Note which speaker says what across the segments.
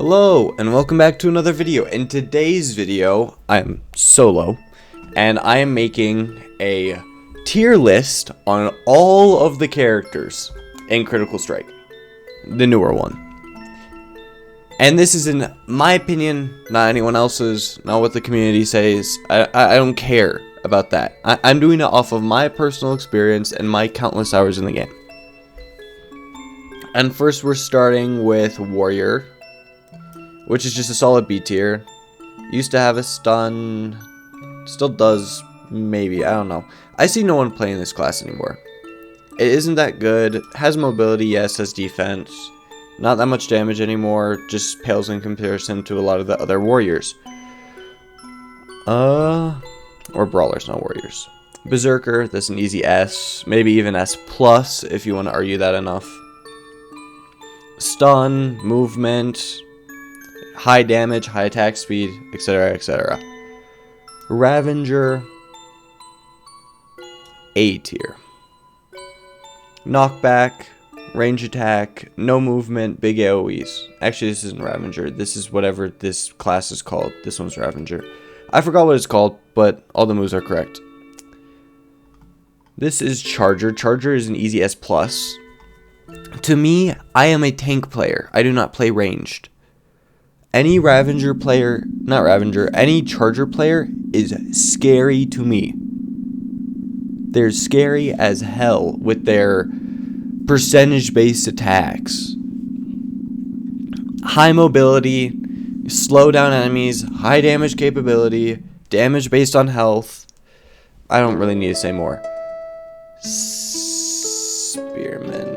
Speaker 1: Hello and welcome back to another video. In today's video, I'm solo and I am making a tier list on all of the characters in Critical Strike, the newer one. And this is in my opinion, not anyone else's, not what the community says. I don't care about that. I'm doing it off of my personal experience and my countless hours in the game. And first we're starting with Warrior, which is just a solid B tier. Used to have a stun, still does, maybe, I don't know. I see no one playing this class anymore. It isn't that good, has mobility, yes, has defense. Not that much damage anymore, just pales in comparison to a lot of the other warriors. Or brawlers, not warriors. Berserker, that's an easy S, maybe even S plus if you want to argue that enough. Stun, movement, high damage, high attack speed, etc, etc. Ravager, A tier. Knockback, range attack, no movement, big AoEs. Actually, this isn't Ravager. This is whatever this class is called. This one's Ravager. I forgot what it's called, but all the moves are correct. This is Charger. Charger is an easy S+. To me, I am a tank player. I do not play ranged. Any Ravager player, not Ravager, any Charger player is scary to me. They're scary as hell with their percentage-based attacks. High mobility, slow down enemies, high damage capability, damage based on health. I don't really need to say more. Spearman.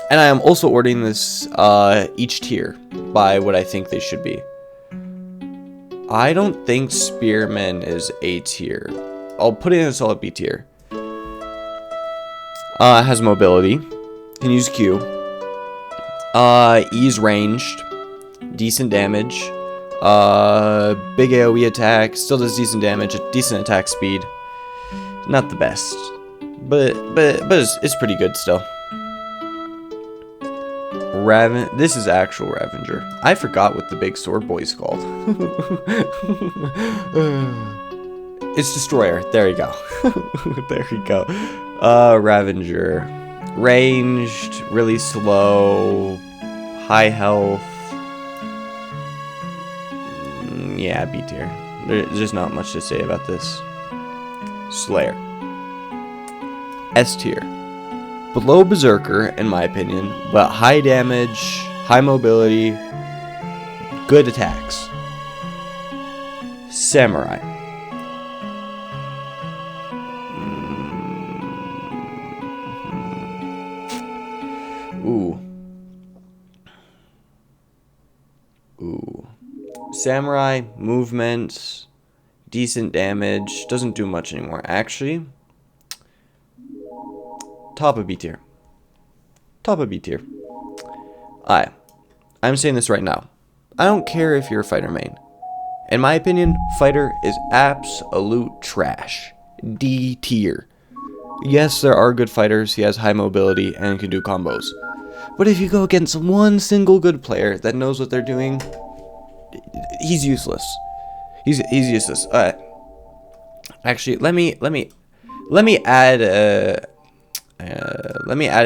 Speaker 1: And I am also ordering this each tier by what I think they should be. I don't think Spearman is A tier. I'll put it in a solid B tier. Has mobility. Can use Q. E's ranged. Decent damage. Big AoE attack. Still does decent damage. Decent attack speed. Not the best. But it's pretty good still. This is actual Ravager. I forgot what the big sword boy's called. It's Destroyer. There you go. There you go. Ravager. Ranged, really slow, high health. Yeah, B tier. There's just not much to say about this. Slayer. S tier. Below Berserker, in my opinion, but high damage, high mobility, good attacks. Samurai. Ooh. Samurai, movement, decent damage, doesn't do much anymore. Actually, top of B tier. Top of B tier. I'm saying this right now. I don't care if you're a fighter main. In my opinion, fighter is absolute trash. D tier. Yes, there are good fighters. He has high mobility and can do combos. But if you go against one single good player that knows what they're doing, he's useless. He's useless. Actually, let me add a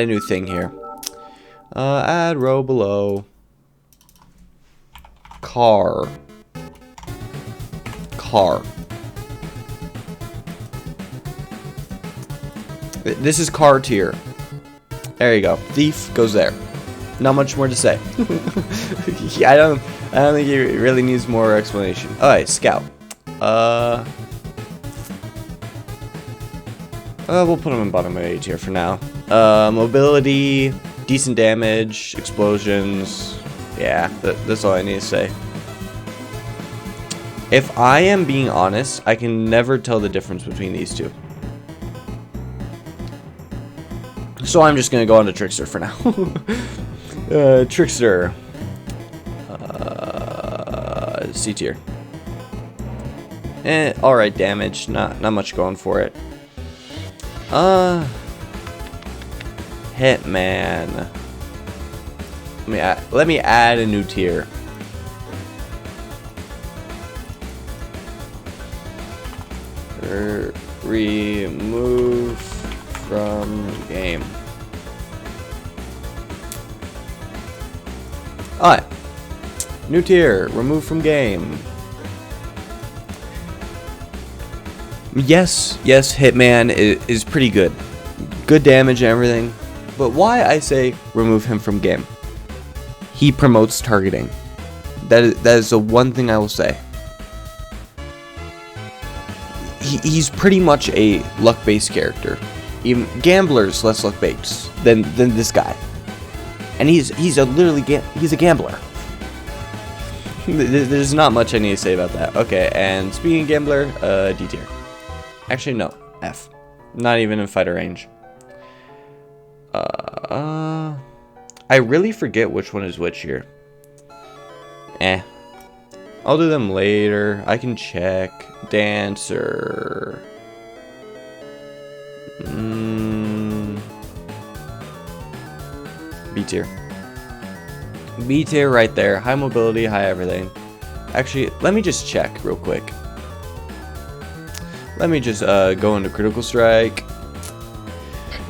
Speaker 1: new thing here. Add row below. Car. This is car tier. There you go. Thief goes there. Not much more to say. Yeah, I don't think it really needs more explanation. Alright, Scout. We'll put him in bottom of A tier for now. Mobility, decent damage, explosions. Yeah, that's all I need to say. If I am being honest, I can never tell the difference between these two. So I'm just going to go on to Trickster for now. Trickster. C tier. Alright, damage. Not much going for it. Hitman. Let me add a new tier. Remove from game. Alright. New tier. Remove from game. Yes, Hitman is pretty good. Good damage and everything. But why I say remove him from game? He promotes targeting. That is the one thing I will say. He's pretty much a luck-based character. Even Gambler's less luck-based than this guy. And he's a gambler. There's not much I need to say about that. Okay, and speaking of gambler, D tier. Actually, no, F. Not even in fighter range. I really forget which one is which here. I'll do them later. I can check. Dancer. B tier. B tier right there. High mobility, high everything. Actually, let me just check real quick. Let me just go into Critical Strike.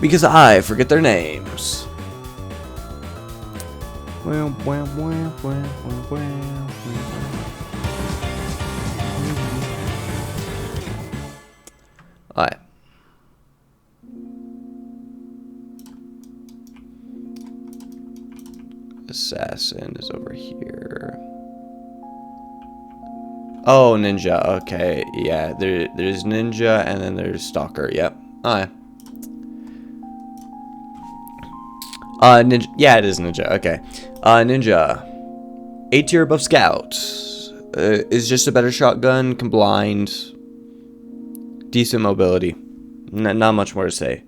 Speaker 1: Because I forget their names. Alright. Assassin is over here. Oh, ninja. Okay, yeah. There's ninja and then there's stalker. Yep. Alright. Ninja. Yeah, it is ninja. Okay. Ninja. A tier above scout. Is just a better shotgun. Can blind. Decent mobility. Not much more to say.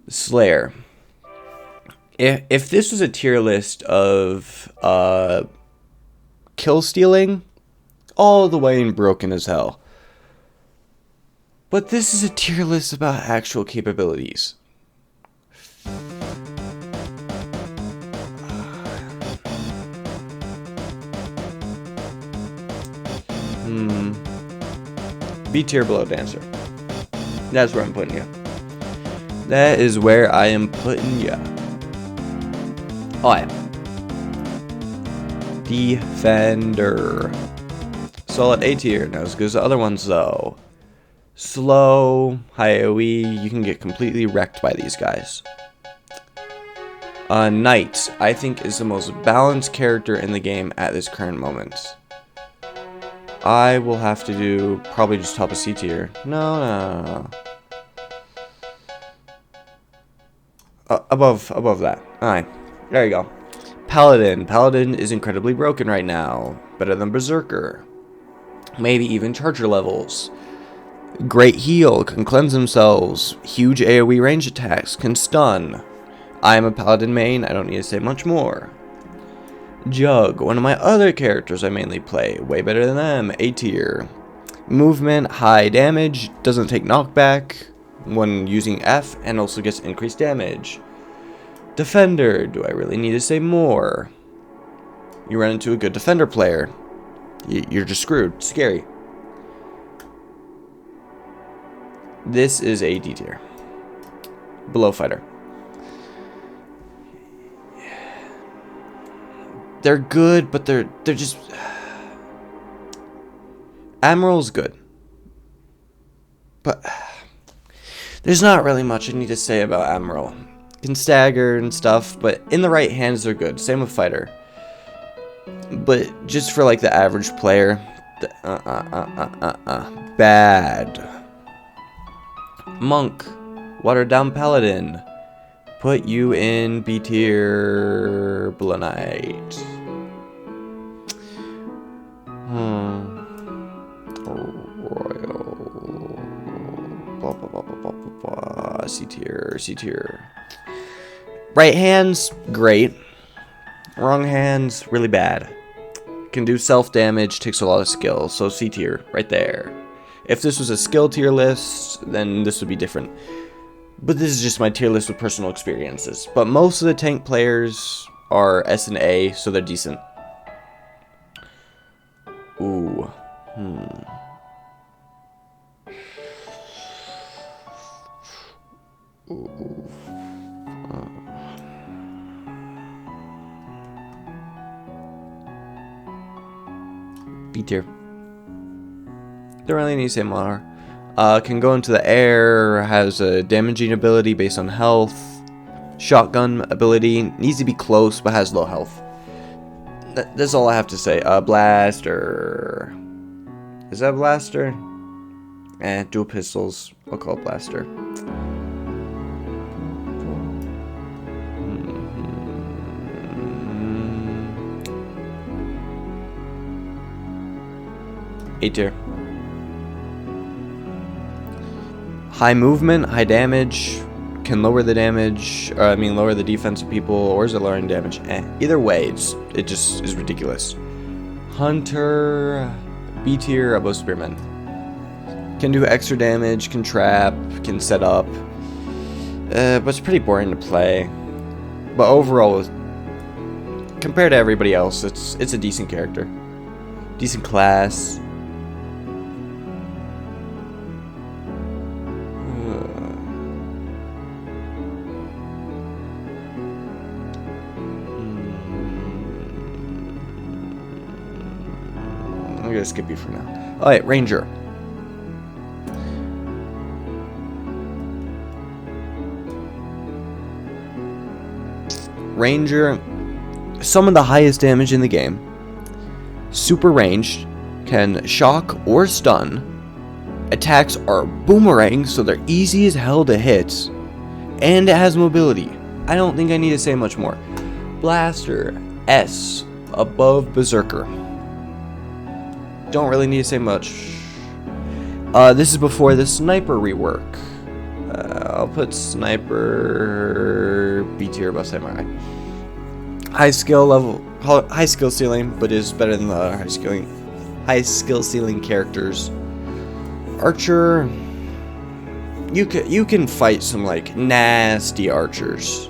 Speaker 1: Slayer. If this was a tier list of kill stealing, all the way and broken as hell. But this is a tier list about actual capabilities. B tier below dancer. That's where I'm putting you. That is where I am putting you. Alright. Defender. Solid A tier. Not as good as the other ones though. Slow, high AoE. You can get completely wrecked by these guys. Knight, I think, is the most balanced character in the game at this current moment. I will have to do probably just top of C tier. No. Above that. Alright. There you go. Paladin. Paladin is incredibly broken right now. Better than Berserker. Maybe even Charger levels. Great heal. Can cleanse themselves. Huge AoE range attacks. Can stun. I am a Paladin main. I don't need to say much more. Jug, one of my other characters I mainly play. Way better than them. A tier. Movement, high damage, doesn't take knockback when using F, and also gets increased damage. Defender, do I really need to say more? You run into a good defender player. You're just screwed. Scary. This is a D tier. Below fighter. They're good, but they're just... Admiral's good. But there's not really much I need to say about Admiral. Can stagger and stuff, but in the right hands they're good. Same with fighter. But just for like the average player, bad. Monk, watered down paladin. Put you in B tier below knight. Royal. Blah, blah, blah, blah, blah, blah, blah. C tier, C tier. Right hands, great. Wrong hands, really bad. Can do self damage, takes a lot of skill. So C tier, right there. If this was a skill tier list, then this would be different. But this is just my tier list with personal experiences. But most of the tank players are S and A, so they're decent. Ooh. B tier. Don't really need to say more. Can go into the air, has a damaging ability based on health. Shotgun ability, needs to be close but has low health. That's all I have to say. Blaster. Is that Blaster? Dual pistols. I'll call it Blaster. A tier. High movement, high damage, can lower the damage, or lower the defense of people, or is it lowering damage? Either way, it just is ridiculous. Hunter, B tier, above Spearman. Can do extra damage, can trap, can set up, but it's pretty boring to play. But overall, compared to everybody else, it's a decent character, decent class. I'm gonna skip you for now. Alright, Ranger. Ranger, some of the highest damage in the game. Super ranged, can shock or stun. Attacks are boomerang, so they're easy as hell to hit. And it has mobility. I don't think I need to say much more. Blaster, S, above Berserker. Don't really need to say much. This is before the sniper rework. I'll put sniper B tier above samurai. High skill level, high skill ceiling, but is better than the high skill ceiling characters. Archer, you can fight some like nasty archers,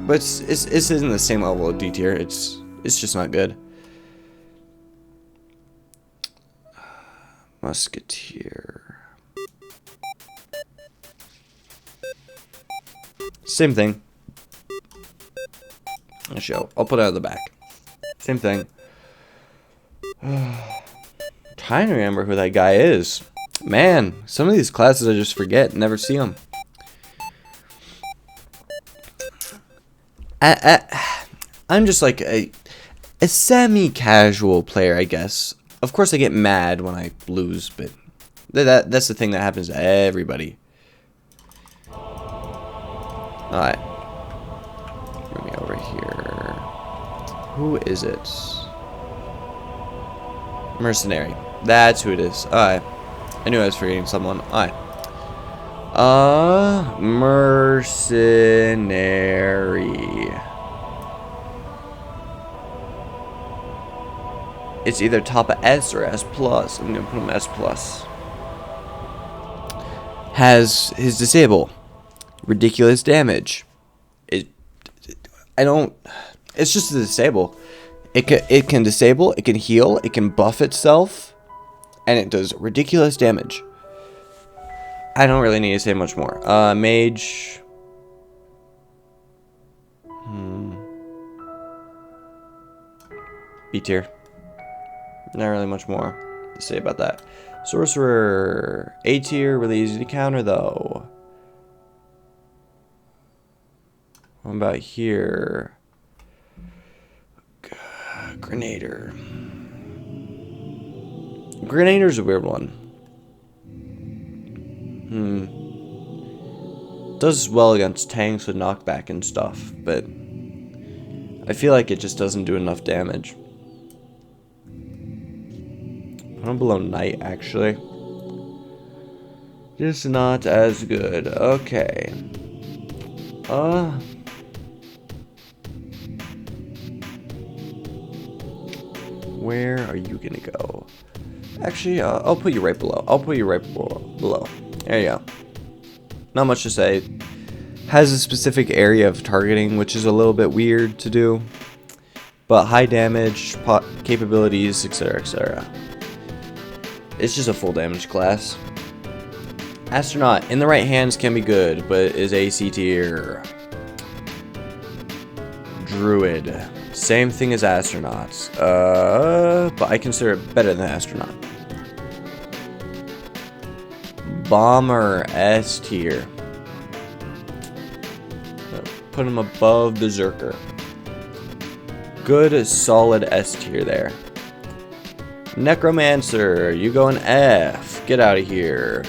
Speaker 1: but it's in the same level of D tier. It's just not good. Musketeer. Same thing. I'll put it out of the back. Same thing. Trying to remember who that guy is. Man, some of these classes I just forget. Never see them. I'm just like a semi-casual player, I guess. Of course, I get mad when I lose, but that's the thing that happens to everybody. Alright. Bring me over here. Who is it? Mercenary. That's who it is. Alright. I knew I was forgetting someone. Alright. Mercenary. It's either top of S or S+. I'm gonna put him S+. Has his disable. Ridiculous damage. It's just a disable. It can disable, it can heal, it can buff itself, and it does ridiculous damage. I don't really need to say much more. Mage. B tier. Not really much more to say about that. Sorcerer. A tier, really easy to counter though. What about here? Grenader. Grenader's a weird one. Does well against tanks with knockback and stuff, but I feel like it just doesn't do enough damage. Put him below Knight, actually. Just not as good. Okay. Where are you gonna go? Actually, I'll put you right below. Below. There you go. Not much to say. Has a specific area of targeting, which is a little bit weird to do. But high damage, capabilities, etc., etc. It's just a full damage class. Astronaut in the right hands can be good, but is AC tier. Druid. Same thing as Astronauts. But I consider it better than Astronaut. Bomber S tier. Put him above Berserker. Good, solid S tier there. Necromancer, you go in F. Get out of here.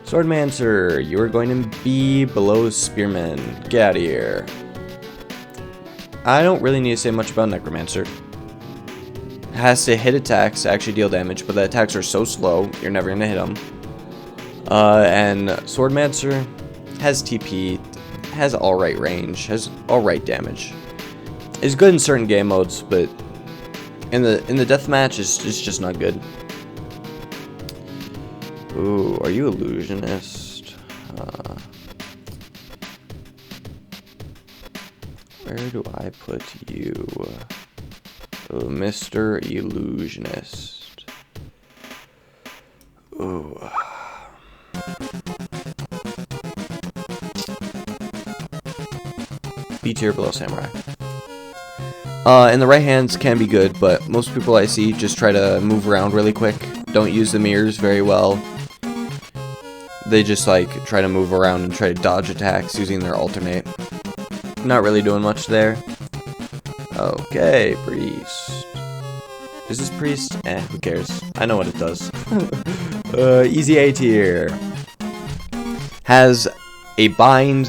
Speaker 1: Swordmancer, you are going to be below Spearman. Get out of here. I don't really need to say much about Necromancer. Has to hit attacks to actually deal damage, but the attacks are so slow, you're never going to hit them. And Swordmancer has TP, has alright range, has alright damage. Is good in certain game modes, but in the deathmatch, it's just not good. Ooh, are you Illusionist? Where do I put you? Oh, Mr. Illusionist. Ooh. B tier below Samurai. In the right hands can be good, but most people I see just try to move around really quick. Don't use the mirrors very well. They just like try to move around and try to dodge attacks using their alternate. Not really doing much there. Okay, Priest. Is this Priest? Eh, who cares? I know what it does. Easy A tier. Has a bind,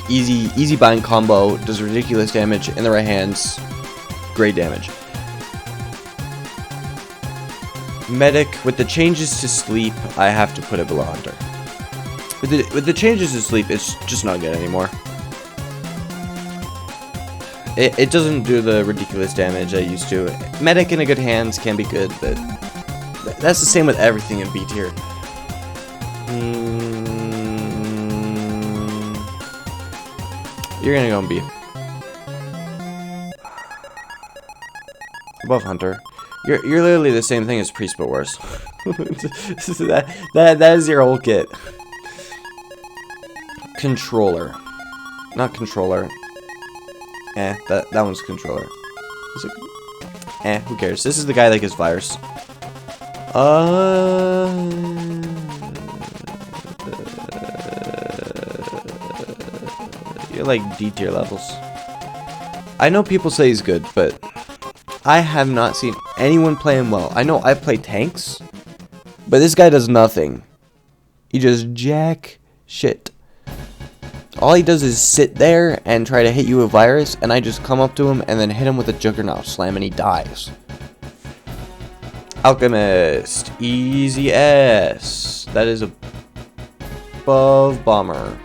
Speaker 1: easy bind combo, does ridiculous damage in the right hands. Great damage. Medic, with the changes to sleep, I have to put it below Hunter. With the changes to sleep, it's just not good anymore. It doesn't do the ridiculous damage I used to. Medic in a good hands can be good, but that's the same with everything in B tier. You're gonna go in B. Above Hunter. You're literally the same thing as Priest, but worse. that is your whole kit. Controller. Not controller. That one's controller. Is it? Who cares? This is the guy that gets virus. You're like D tier levels. I know people say he's good, but I have not seen anyone play him well. I know I play tanks, but this guy does nothing. He just jack shit. All he does is sit there and try to hit you with virus, and I just come up to him and then hit him with a Juggernaut slam and he dies. Alchemist, easy S. That is above Bomber.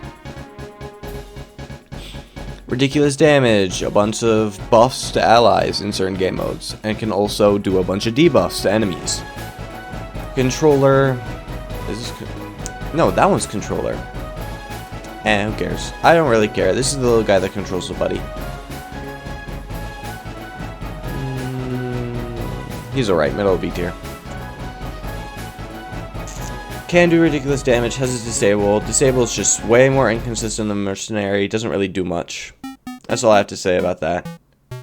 Speaker 1: Ridiculous damage, a bunch of buffs to allies in certain game modes, and can also do a bunch of debuffs to enemies. Controller, is this, no, that one's controller. Who cares? I don't really care. This is the little guy that controls the buddy. He's alright, middle of B tier. Can do ridiculous damage, has his disable. Disable is just way more inconsistent than Mercenary, doesn't really do much. That's all I have to say about that.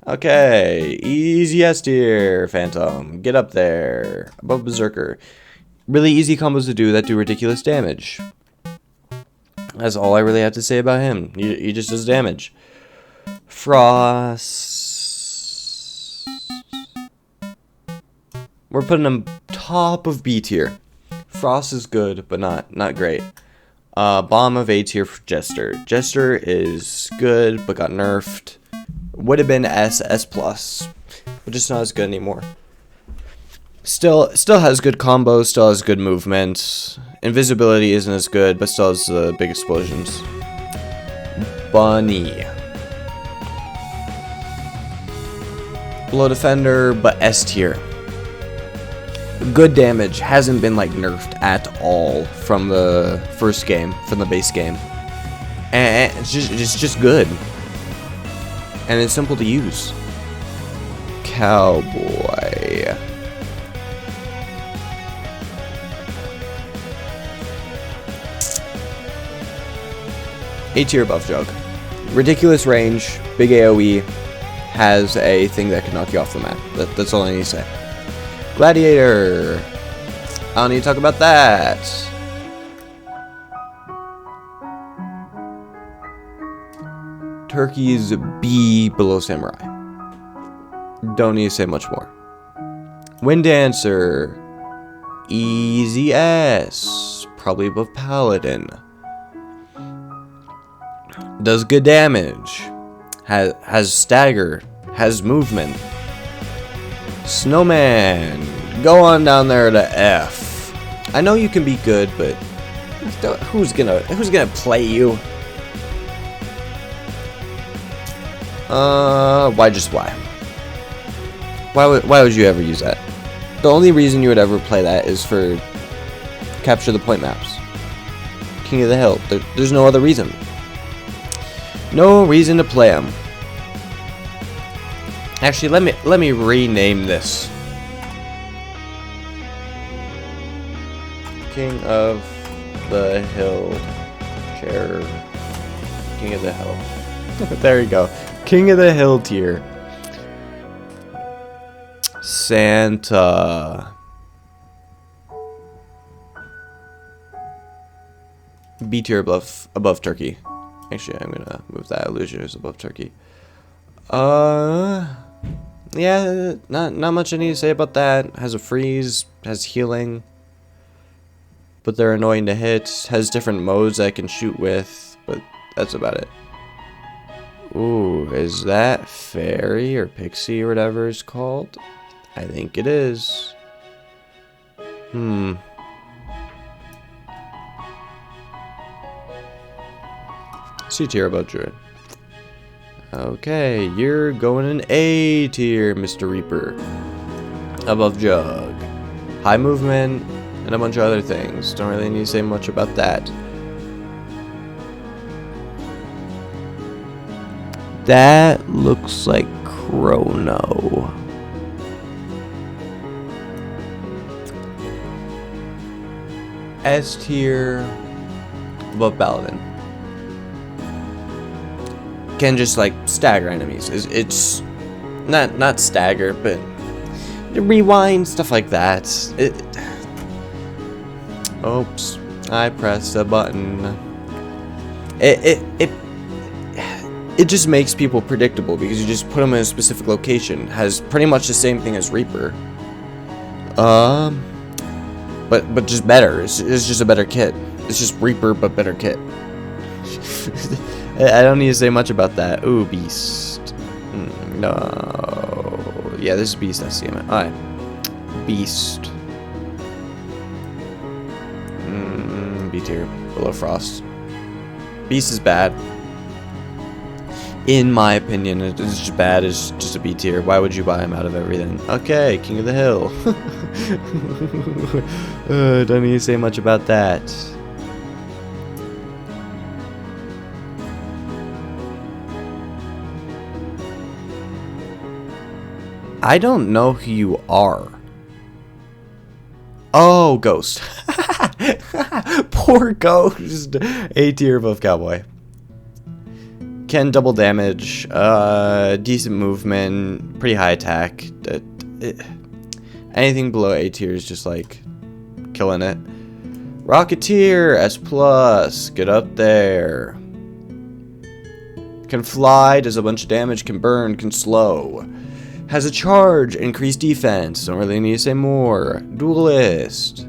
Speaker 1: Okay, easy S tier, Phantom. Get up there. Above Berserker. Really easy combos to do that do ridiculous damage. That's all I really have to say about him. He just does damage. Frost. We're putting him top of B tier. Frost is good, but not great. Bomb of A tier for Jester. Jester is good, but got nerfed. Would have been S+, but just not as good anymore. Still has good combos, still has good movement. Invisibility isn't as good, but still has big explosions. Bunny. Below Defender, but S tier. Good damage, hasn't been like nerfed at all from the first game, from the base game. And it's just good. And it's simple to use. Cowboy. A tier above Jug. Ridiculous range, big AoE, has a thing that can knock you off the map. That's all I need to say. Gladiator. I don't need to talk about that. Turkey's B below Samurai. Don't need to say much more. Wind Dancer. Easy S. Probably above Paladin. Does good damage. Has stagger. Has movement. Snowman. Go on down there to F. I know you can be good, but who's gonna play you? Why just why? Why would you ever use that? The only reason you would ever play that is for capture the point maps. King of the Hill. There's no other reason. No reason to play him. Actually, let me rename this. King of the Hill chair. King of the Hill. There you go. King of the Hill tier. Santa. B tier above Turkey. Actually, I'm gonna move that Illusionist above Turkey. Yeah, not much I need to say about that. Has a freeze, has healing, but they're annoying to hit. Has different modes I can shoot with, but that's about it. Ooh, is that fairy or pixie or whatever it's called? I think it is. C tier above Druid. Okay, you're going in A tier, Mr. Reaper. Above Jug. High movement and a bunch of other things. Don't really need to say much about that. That looks like Chrono. S tier above Paladin. Can just like stagger enemies. It's not stagger, but rewind, stuff like that. Oops, I pressed a button. It just makes people predictable because you just put them in a specific location. Has pretty much the same thing as Reaper. But just better. It's just a better kit. It's just Reaper but better kit. I don't need to say much about that. Ooh, Beast. No. Yeah, this is Beast. I see him. Alright. Beast. B tier. Below Frost. Beast is bad. In my opinion, it's just bad. It's just a B tier. Why would you buy him out of everything? Okay, King of the Hill. Don't need to say much about that. I don't know who you are. Oh, Ghost. Poor Ghost. A tier above Cowboy. Can double damage. Decent movement. Pretty high attack. Anything below A tier is just like killing it. Rocketeer S+. Get up there. Can fly. Does a bunch of damage. Can burn. Can slow. Has a charge, increased defense. Don't really need to say more. Duelist.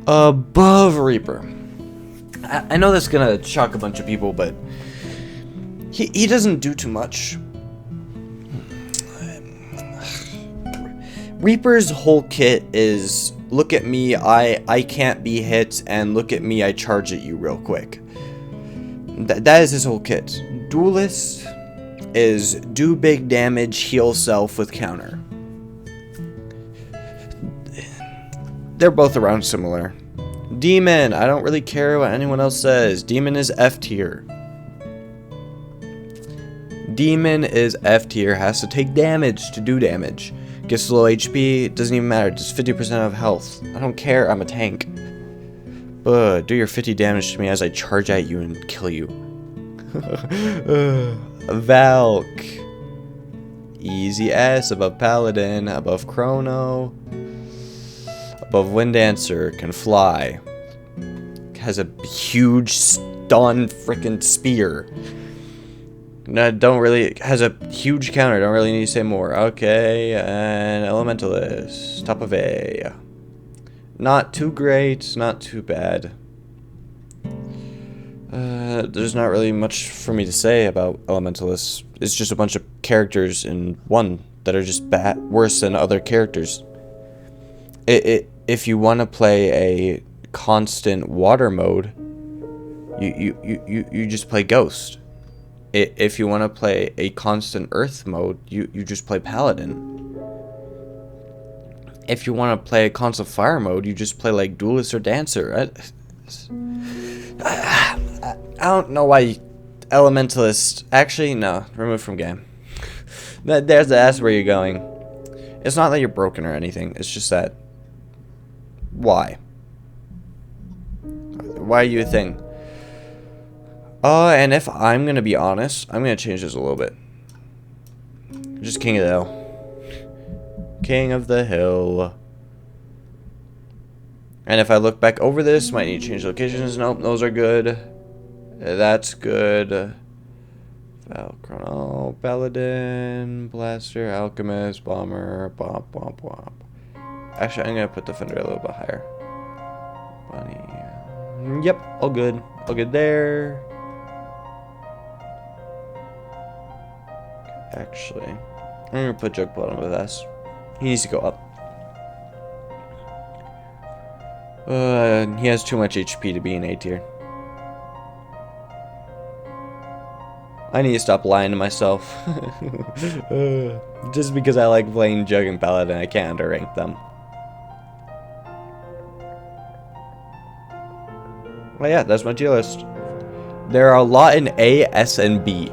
Speaker 1: Above Reaper. I know that's gonna shock a bunch of people, but he doesn't do too much. Reaper's whole kit is, look at me, I can't be hit, and look at me, I charge at you real quick. That is his whole kit. Duelist is do big damage, heal self with counter. They're both around similar. Demon, I don't really care what anyone else says. Demon is F tier. Demon is F tier, has to take damage to do damage. Gets low HP, doesn't even matter, just 50% of health. I don't care, I'm a tank. Do your 50 damage to me as I charge at you and kill you. Valk. Easy S, above Paladin, above Chrono. Above Wind Dancer, can fly. Has a huge stun freaking spear. No, don't really, has a huge counter, don't really need to say more. Okay, and Elementalist, top of A. Not too great, not too bad. There's not really much for me to say about Elementalists. It's just a bunch of characters in one that are just worse than other characters. If you want to play a constant water mode, you just play Ghost. If you want to play a constant earth mode, you just play Paladin. If you want to play a constant fire mode, you just play like Duelist or Dancer. I don't know why Elementalist. Actually, no, remove from game. That's where you're going. It's not that you're broken or anything. It's just that. Why? Why are you a thing? And if I'm gonna be honest, I'm gonna change this a little bit. Just King of the Hill. King of the Hill. And if I look back over this, might need to change locations. Nope, those are good. That's good. Chrono, Paladin, Blaster, Alchemist, Bomber, Bomp, Bomp, Bomp. Actually, I'm gonna put Defender a little bit higher. Bunny. Yep, all good. All good there. Actually, I'm gonna put Jugblood on with S. He needs to go up. He has too much HP to be an A tier. I need to stop lying to myself. Just because I like playing Jug and Paladin, I can't underrank them. Well, yeah, that's my tier list. There are a lot in A, S, and B.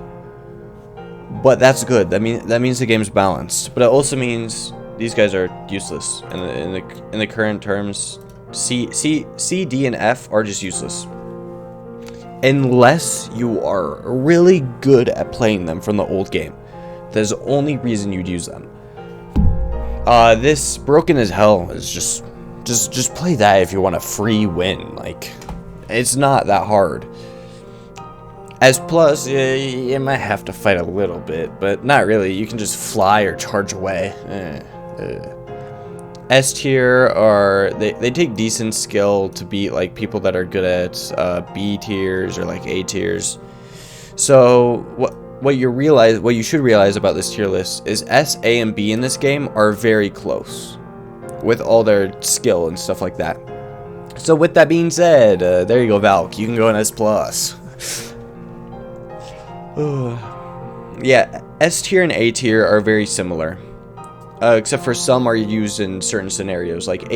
Speaker 1: But that's good. That means the game's balanced. But it also means these guys are useless in the current terms. C, D, and F are just useless. Unless you are really good at playing them from the old game. That's the only reason you'd use them. This Broken as Hell is just play that if you want a free win. Like, it's not that hard. S plus, you might have to fight a little bit, but not really. You can just fly or charge away. S tier are they take decent skill to beat like people that are good at B tiers or like A tiers. So what you should realize about this tier list is S, A, and B in this game are very close with all their skill and stuff like that. So with that being said, there you go, Valk. You can go in S plus. Yeah, S tier and A tier are very similar. Except for some are used in certain scenarios. Like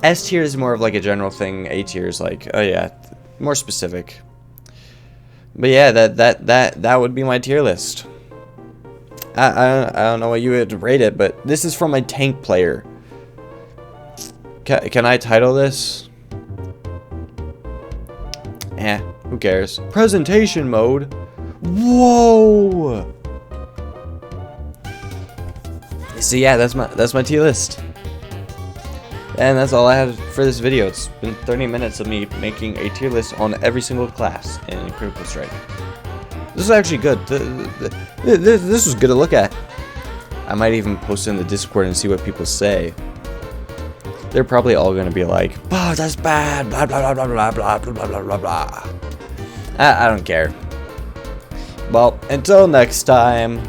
Speaker 1: S tier is more of like a general thing. A tier is like, oh yeah, more specific. But yeah, that would be my tier list. I don't know what you would rate it, but this is from a tank player. Can I title this? Who cares? Presentation mode. Whoa. So yeah, that's my tier list. And that's all I have for this video. It's been 30 minutes of me making a tier list on every single class in Critical Strike. This is actually good. This was good to look at. I might even post it in the Discord and see what people say. They're probably all going to be like, "Oh, that's bad, blah blah blah blah blah blah blah blah blah blah." I don't care. Well, until next time.